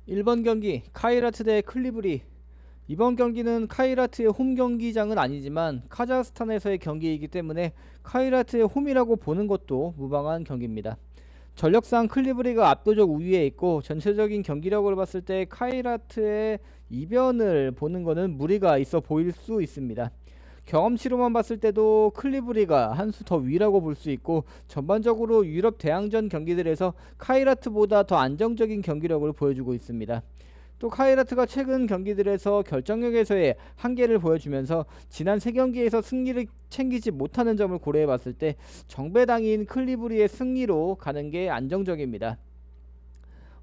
1번 경기 카이라트 대 클리브리. 이번 경기는 카이라트의 홈 경기장은 아니지만 카자흐스탄에서의 경기이기 때문에 카이라트의 홈이라고 보는 것도 무방한 경기입니다. 전력상 클리브리가 압도적 우위에 있고 전체적인 경기력을 봤을 때 카이라트의 이변을 보는 것은 무리가 있어 보일 수 있습니다. 경험치로만 봤을 때도 클리브리가 한 수 더 위라고 볼 수 있고 전반적으로 유럽 대항전 경기들에서 카이라트보다 더 안정적인 경기력을 보여주고 있습니다. 또 카이라트가 최근 경기들에서 결정력에서의 한계를 보여주면서 지난 3경기에서 승리를 챙기지 못하는 점을 고려해 봤을 때 정배당인 클리브리의 승리로 가는 게 안정적입니다.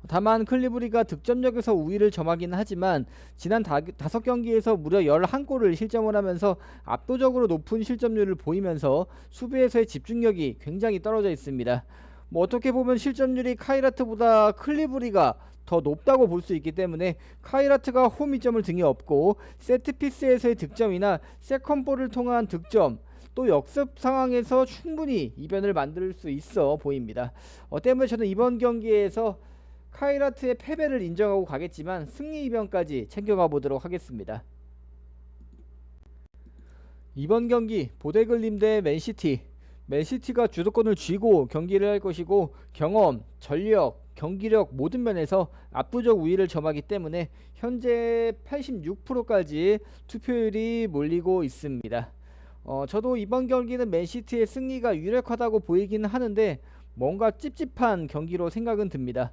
다만 클리브리가 득점력에서 우위를 점하긴 하지만 지난 5경기에서 무려 11골을 실점을 하면서 압도적으로 높은 실점률을 보이면서 수비에서의 집중력이 굉장히 떨어져 있습니다. 어떻게 보면 실점률이 카이라트보다 클리브리가 더 높다고 볼 수 있기 때문에 카이라트가 홈 이점을 등에 업고 세트피스에서의 득점이나 세컨볼을 통한 득점 또 역습 상황에서 충분히 이변을 만들 수 있어 보입니다. 때문에 저는 이번 경기에서 카이라트의 패배를 인정하고 가겠지만 승리 이변까지 챙겨가 보도록 하겠습니다. 이번 경기 보데글림 대 맨시티. 맨시티가 주도권을 쥐고 경기를 할 것이고 경험, 전력, 경기력 모든 면에서 압도적 우위를 점하기 때문에 현재 86%까지 투표율이 몰리고 있습니다. 저도 이번 경기는 맨시티의 승리가 유력하다고 보이긴 하는데 뭔가 찝찝한 경기로 생각은 듭니다.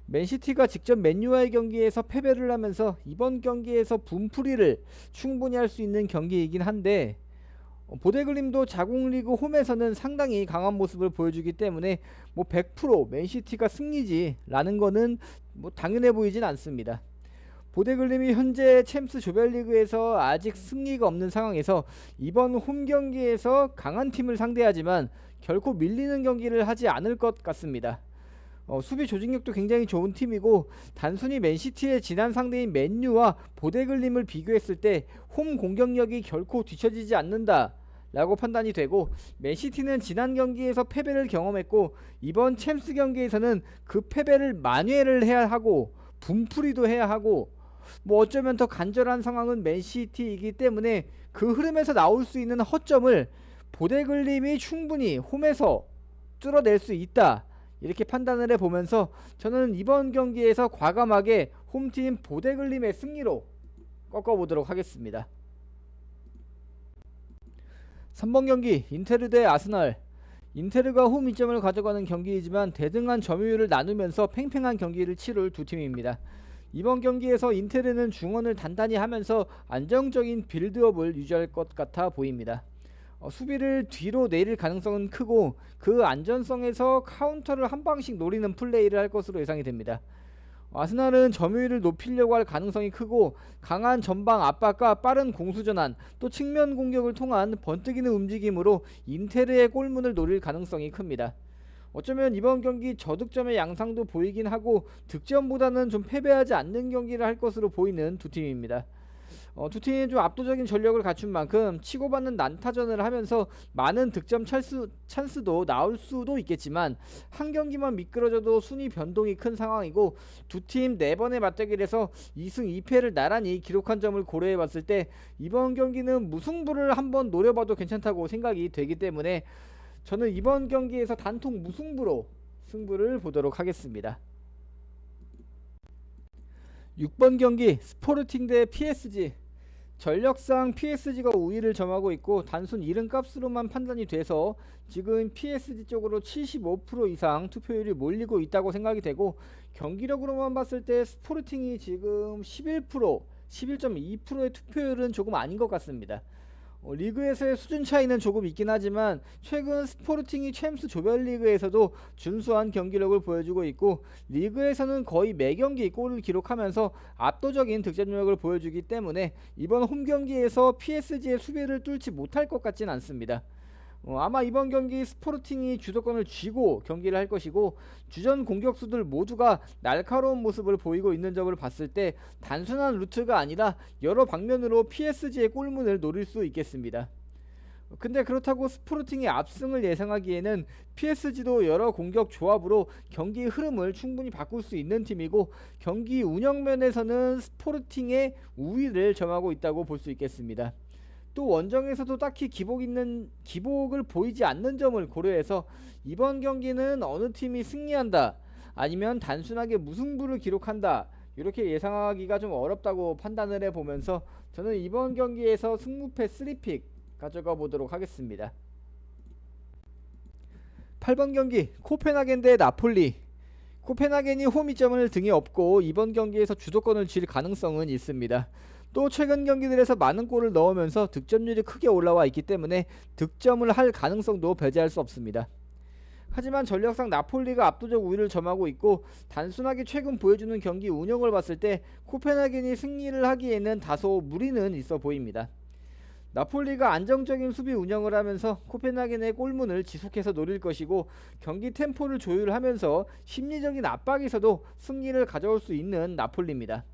맨시티가 직접 맨유와의 경기에서 패배를 하면서 이번 경기에서 분풀이를 충분히 할 수 있는 경기이긴 한데 보데글림도 자국리그 홈에서는 상당히 강한 모습을 보여주기 때문에 100% 맨시티가 승리지 라는 거는 당연해 보이진 않습니다. 보데글림이 현재 챔스 조별리그에서 아직 승리가 없는 상황에서 이번 홈 경기에서 강한 팀을 상대하지만 결코 밀리는 경기를 하지 않을 것 같습니다. 수비 조직력도 굉장히 좋은 팀이고 단순히 맨시티의 지난 상대인 맨유와 보데글림을 비교했을 때 홈 공격력이 결코 뒤처지지 않는다 라고 판단이 되고 맨시티는 지난 경기에서 패배를 경험했고 이번 챔스 경기에서는 그 패배를 만회를 해야 하고 분풀이도 해야 하고 어쩌면 더 간절한 상황은 맨시티이기 때문에 그 흐름에서 나올 수 있는 허점을 보데글림이 충분히 홈에서 뚫어낼 수 있다 이렇게 판단을 해보면서 저는 이번 경기에서 과감하게 홈팀 보데글림의 승리로 꺾어보도록 하겠습니다. 3번 경기 인테르 대 아스날. 인테르가 홈 이점을 가져가는 경기이지만 대등한 점유율을 나누면서 팽팽한 경기를 치룰 두 팀입니다. 이번 경기에서 인테르는 중원을 단단히 하면서 안정적인 빌드업을 유지할 것 같아 보입니다. 수비를 뒤로 내릴 가능성은 크고 그 안전성에서 카운터를 한 방씩 노리는 플레이를 할 것으로 예상이 됩니다. 아스날은 점유율을 높이려고 할 가능성이 크고 강한 전방 압박과 빠른 공수전환 또 측면 공격을 통한 번뜩이는 움직임으로 인테르의 골문을 노릴 가능성이 큽니다. 어쩌면 이번 경기 저득점의 양상도 보이긴 하고 득점보다는 좀 패배하지 않는 경기를 할 것으로 보이는 두 팀입니다. 두 팀이 좀 압도적인 전력을 갖춘 만큼 치고받는 난타전을 하면서 많은 득점 찬스도 나올 수도 있겠지만 한 경기만 미끄러져도 순위 변동이 큰 상황이고 두 팀 4번의 맞대결을 해서 2승 2패를 나란히 기록한 점을 고려해 봤을 때 이번 경기는 무승부를 한번 노려봐도 괜찮다고 생각이 되기 때문에 저는 이번 경기에서 단통 무승부로 승부를 보도록 하겠습니다. 6번 경기 스포르팅 대 PSG. 전력상 PSG가 우위를 점하고 있고 단순 이름값으로만 판단이 돼서 지금 PSG 쪽으로 75% 이상 투표율이 몰리고 있다고 생각이 되고 경기력으로만 봤을 때 스포르팅이 지금 11.2%의 투표율은 조금 아닌 것 같습니다. 리그에서의 수준 차이는 조금 있긴 하지만 최근 스포르팅이 챔스 조별리그에서도 준수한 경기력을 보여주고 있고 리그에서는 거의 매경기 골을 기록하면서 압도적인 득점력을 보여주기 때문에 이번 홈경기에서 PSG의 수비를 뚫지 못할 것 같진 않습니다. 아마 이번 경기 스포르팅이 주도권을 쥐고 경기를 할 것이고, 주전 공격수들 모두가 날카로운 모습을 보이고 있는 점을 봤을 때 단순한 루트가 아니라 여러 방면으로 PSG의 골문을 노릴 수 있겠습니다. 근데 그렇다고 스포르팅의 압승을 예상하기에는 PSG도 여러 공격 조합으로 경기 흐름을 충분히 바꿀 수 있는 팀이고, 경기 운영 면에서는 스포르팅의 우위를 점하고 있다고 볼 수 있겠습니다. 또 원정에서도 딱히 기복을 보이지 않는 점을 고려해서 이번 경기는 어느 팀이 승리한다, 아니면 단순하게 무승부를 기록한다, 이렇게 예상하기가 좀 어렵다고 판단을 해보면서 저는 이번 경기에서 승무패 3픽 가져가 보도록 하겠습니다. 8번 경기 코펜하겐 대 나폴리. 코펜하겐이 홈 이점을 등에 업고 이번 경기에서 주도권을 쥘 가능성은 있습니다. 또 최근 경기들에서 많은 골을 넣으면서 득점률이 크게 올라와 있기 때문에 득점을 할 가능성도 배제할 수 없습니다. 하지만 전력상 나폴리가 압도적 우위를 점하고 있고, 단순하게 최근 보여주는 경기 운영을 봤을 때 코펜하겐이 승리를 하기에는 다소 무리는 있어 보입니다. 나폴리가 안정적인 수비 운영을 하면서 코펜하겐의 골문을 지속해서 노릴 것이고, 경기 템포를 조율하면서 심리적인 압박에서도 승리를 가져올 수 있는 나폴리입니다.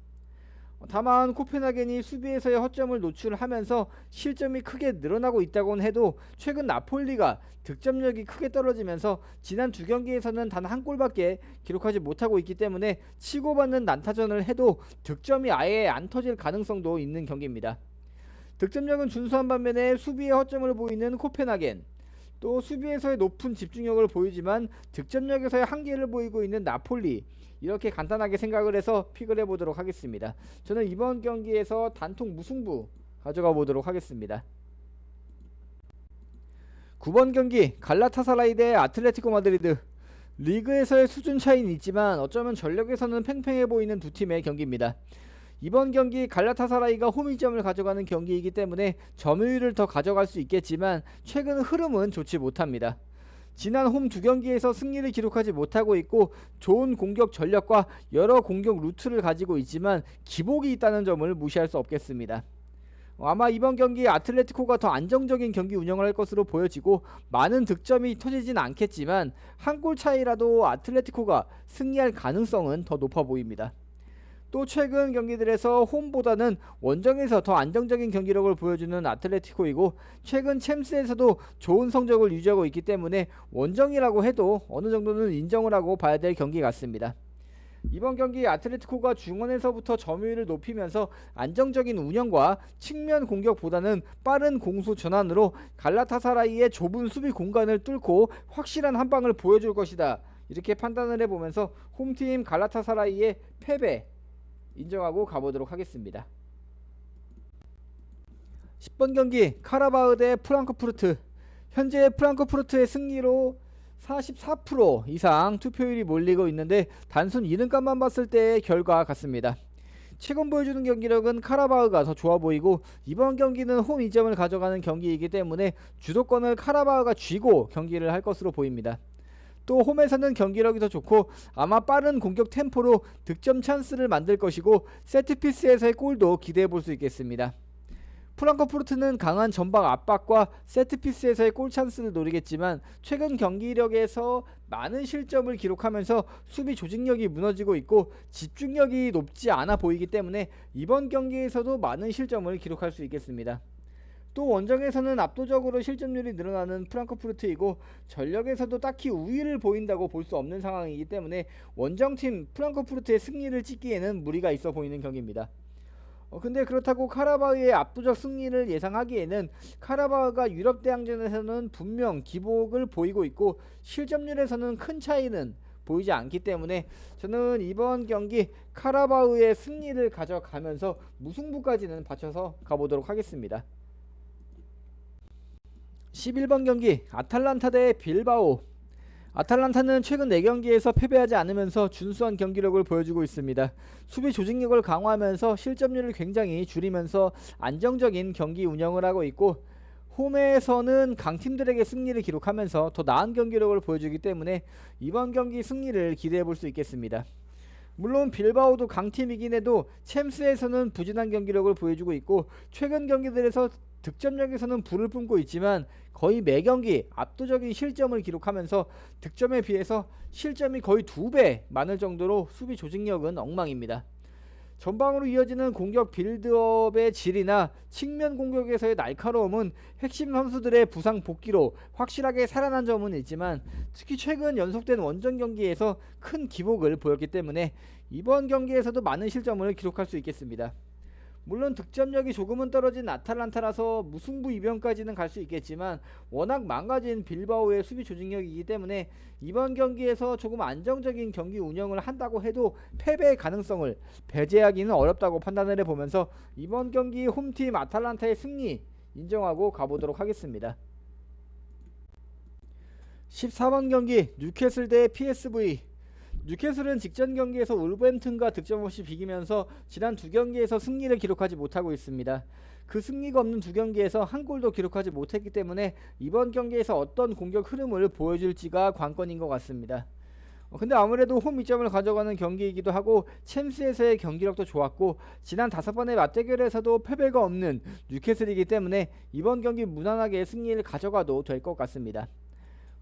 다만 코펜하겐이 수비에서의 허점을 노출하면서 실점이 크게 늘어나고 있다고는 해도 최근 나폴리가 득점력이 크게 떨어지면서 지난 두 경기에서는 단 한 골밖에 기록하지 못하고 있기 때문에 치고받는 난타전을 해도 득점이 아예 안 터질 가능성도 있는 경기입니다. 득점력은 준수한 반면에 수비의 허점을 보이는 코펜하겐, 또 수비에서의 높은 집중력을 보이지만 득점력에서의 한계를 보이고 있는 나폴리, 이렇게 간단하게 생각을 해서 픽을 해보도록 하겠습니다. 저는 이번 경기에서 단통 무승부 가져가 보도록 하겠습니다. 9번 경기 갈라타사라이 대 아틀레티코 마드리드. 리그에서의 수준 차이는 있지만 어쩌면 전력에서는 팽팽해 보이는 두 팀의 경기입니다. 이번 경기 갈라타사라이가 홈이점을 가져가는 경기이기 때문에 점유율을 더 가져갈 수 있겠지만 최근 흐름은 좋지 못합니다. 지난 홈 두 경기에서 승리를 기록하지 못하고 있고, 좋은 공격 전력과 여러 공격 루트를 가지고 있지만 기복이 있다는 점을 무시할 수 없겠습니다. 아마 이번 경기 아틀레티코가 더 안정적인 경기 운영을 할 것으로 보여지고, 많은 득점이 터지진 않겠지만 한 골 차이라도 아틀레티코가 승리할 가능성은 더 높아 보입니다. 또 최근 경기들에서 홈보다는 원정에서 더 안정적인 경기력을 보여주는 아틀레티코이고, 최근 챔스에서도 좋은 성적을 유지하고 있기 때문에 원정이라고 해도 어느 정도는 인정을 하고 봐야 될 경기 같습니다. 이번 경기 아틀레티코가 중원에서부터 점유율을 높이면서 안정적인 운영과 측면 공격보다는 빠른 공수 전환으로 갈라타사라이의 좁은 수비 공간을 뚫고 확실한 한방을 보여줄 것이다, 이렇게 판단을 해보면서 홈팀 갈라타사라이의 패배 인정하고 가보도록 하겠습니다. 10번 경기 카라바흐 대 프랑크푸르트. 현재 프랑크푸르트의 승리로 44% 이상 투표율이 몰리고 있는데, 단순 이름값만 봤을 때의 결과 같습니다. 최근 보여주는 경기력은 카라바흐가 더 좋아 보이고, 이번 경기는 홈 이점을 가져가는 경기이기 때문에 주도권을 카라바흐가 쥐고 경기를 할 것으로 보입니다. 또 홈에서는 경기력이 더 좋고 아마 빠른 공격 템포로 득점 찬스를 만들 것이고, 세트피스에서의 골도 기대해 볼 수 있겠습니다. 프랑크푸르트는 강한 전방 압박과 세트피스에서의 골 찬스를 노리겠지만 최근 경기력에서 많은 실점을 기록하면서 수비 조직력이 무너지고 있고 집중력이 높지 않아 보이기 때문에 이번 경기에서도 많은 실점을 기록할 수 있겠습니다. 또 원정에서는 압도적으로 실점률이 늘어나는 프랑크푸르트이고, 전력에서도 딱히 우위를 보인다고 볼 수 없는 상황이기 때문에 원정팀 프랑크푸르트의 승리를 찍기에는 무리가 있어 보이는 경기입니다. 근데 그렇다고 카라바흐의 압도적 승리를 예상하기에는 카라바흐가 유럽 대항전에서는 분명 기복을 보이고 있고 실점률에서는 큰 차이는 보이지 않기 때문에 저는 이번 경기 카라바흐의 승리를 가져가면서 무승부까지는 받쳐서 가보도록 하겠습니다. 11번 경기 아탈란타 대 빌바오. 아탈란타는 최근 4경기에서 패배하지 않으면서 준수한 경기력을 보여주고 있습니다. 수비 조직력을 강화하면서 실점률을 굉장히 줄이면서 안정적인 경기 운영을 하고 있고, 홈에서는 강팀들에게 승리를 기록하면서 더 나은 경기력을 보여주기 때문에 이번 경기 승리를 기대해 볼 수 있겠습니다. 물론 빌바오도 강팀이긴 해도 챔스에서는 부진한 경기력을 보여주고 있고 최근 경기들에서 득점력에서는 불을 뿜고 있지만 거의 매 경기 압도적인 실점을 기록하면서 득점에 비해서 실점이 거의 2배 많을 정도로 수비 조직력은 엉망입니다. 전방으로 이어지는 공격 빌드업의 질이나 측면 공격에서의 날카로움은 핵심 선수들의 부상 복귀로 확실하게 살아난 점은 있지만 특히 최근 연속된 원정 경기에서 큰 기복을 보였기 때문에 이번 경기에서도 많은 실점을 기록할 수 있겠습니다. 물론 득점력이 조금은 떨어진 아탈란타라서 무승부 이변까지는 갈 수 있겠지만 워낙 망가진 빌바오의 수비 조직력이기 때문에 이번 경기에서 조금 안정적인 경기 운영을 한다고 해도 패배의 가능성을 배제하기는 어렵다고 판단을 해보면서 이번 경기 홈팀 아탈란타의 승리 인정하고 가보도록 하겠습니다. 14번 경기 뉴캐슬 대 PSV. 뉴캐슬은 직전 경기에서 울버햄튼과 득점 없이 비기면서 지난 두 경기에서 승리를 기록하지 못하고 있습니다. 그 승리가 없는 두 경기에서 한 골도 기록하지 못했기 때문에 이번 경기에서 어떤 공격 흐름을 보여줄지가 관건인 것 같습니다. 근데 아무래도 홈 이점을 가져가는 경기이기도 하고 챔스에서의 경기력도 좋았고 지난 5번의 맞대결에서도 패배가 없는 뉴캐슬이기 때문에 이번 경기 무난하게 승리를 가져가도 될 것 같습니다.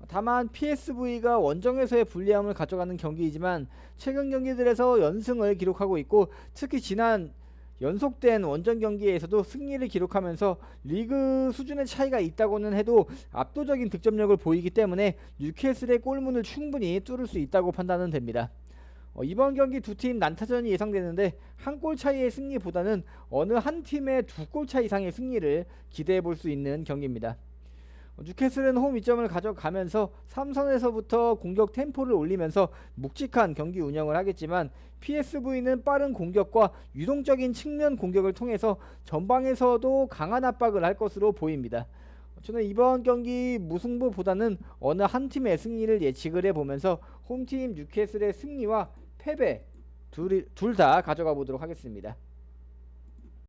다만 PSV가 원정에서의 불리함을 가져가는 경기이지만 최근 경기들에서 연승을 기록하고 있고 특히 지난 연속된 원정 경기에서도 승리를 기록하면서 리그 수준의 차이가 있다고는 해도 압도적인 득점력을 보이기 때문에 뉴캐슬의 골문을 충분히 뚫을 수 있다고 판단은 됩니다. 이번 경기 두 팀 난타전이 예상되는데 한 골 차이의 승리보다는 어느 한 팀의 2골 차 이상의 승리를 기대해 볼 수 있는 경기입니다. 뉴캐슬은 홈 이점을 가져가면서 3선에서부터 공격 템포를 올리면서 묵직한 경기 운영을 하겠지만 PSV는 빠른 공격과 유동적인 측면 공격을 통해서 전방에서도 강한 압박을 할 것으로 보입니다. 저는 이번 경기 무승부보다는 어느 한 팀의 승리를 예측을 해보면서 홈팀 뉴캐슬의 승리와 패배 둘 다 가져가 보도록 하겠습니다.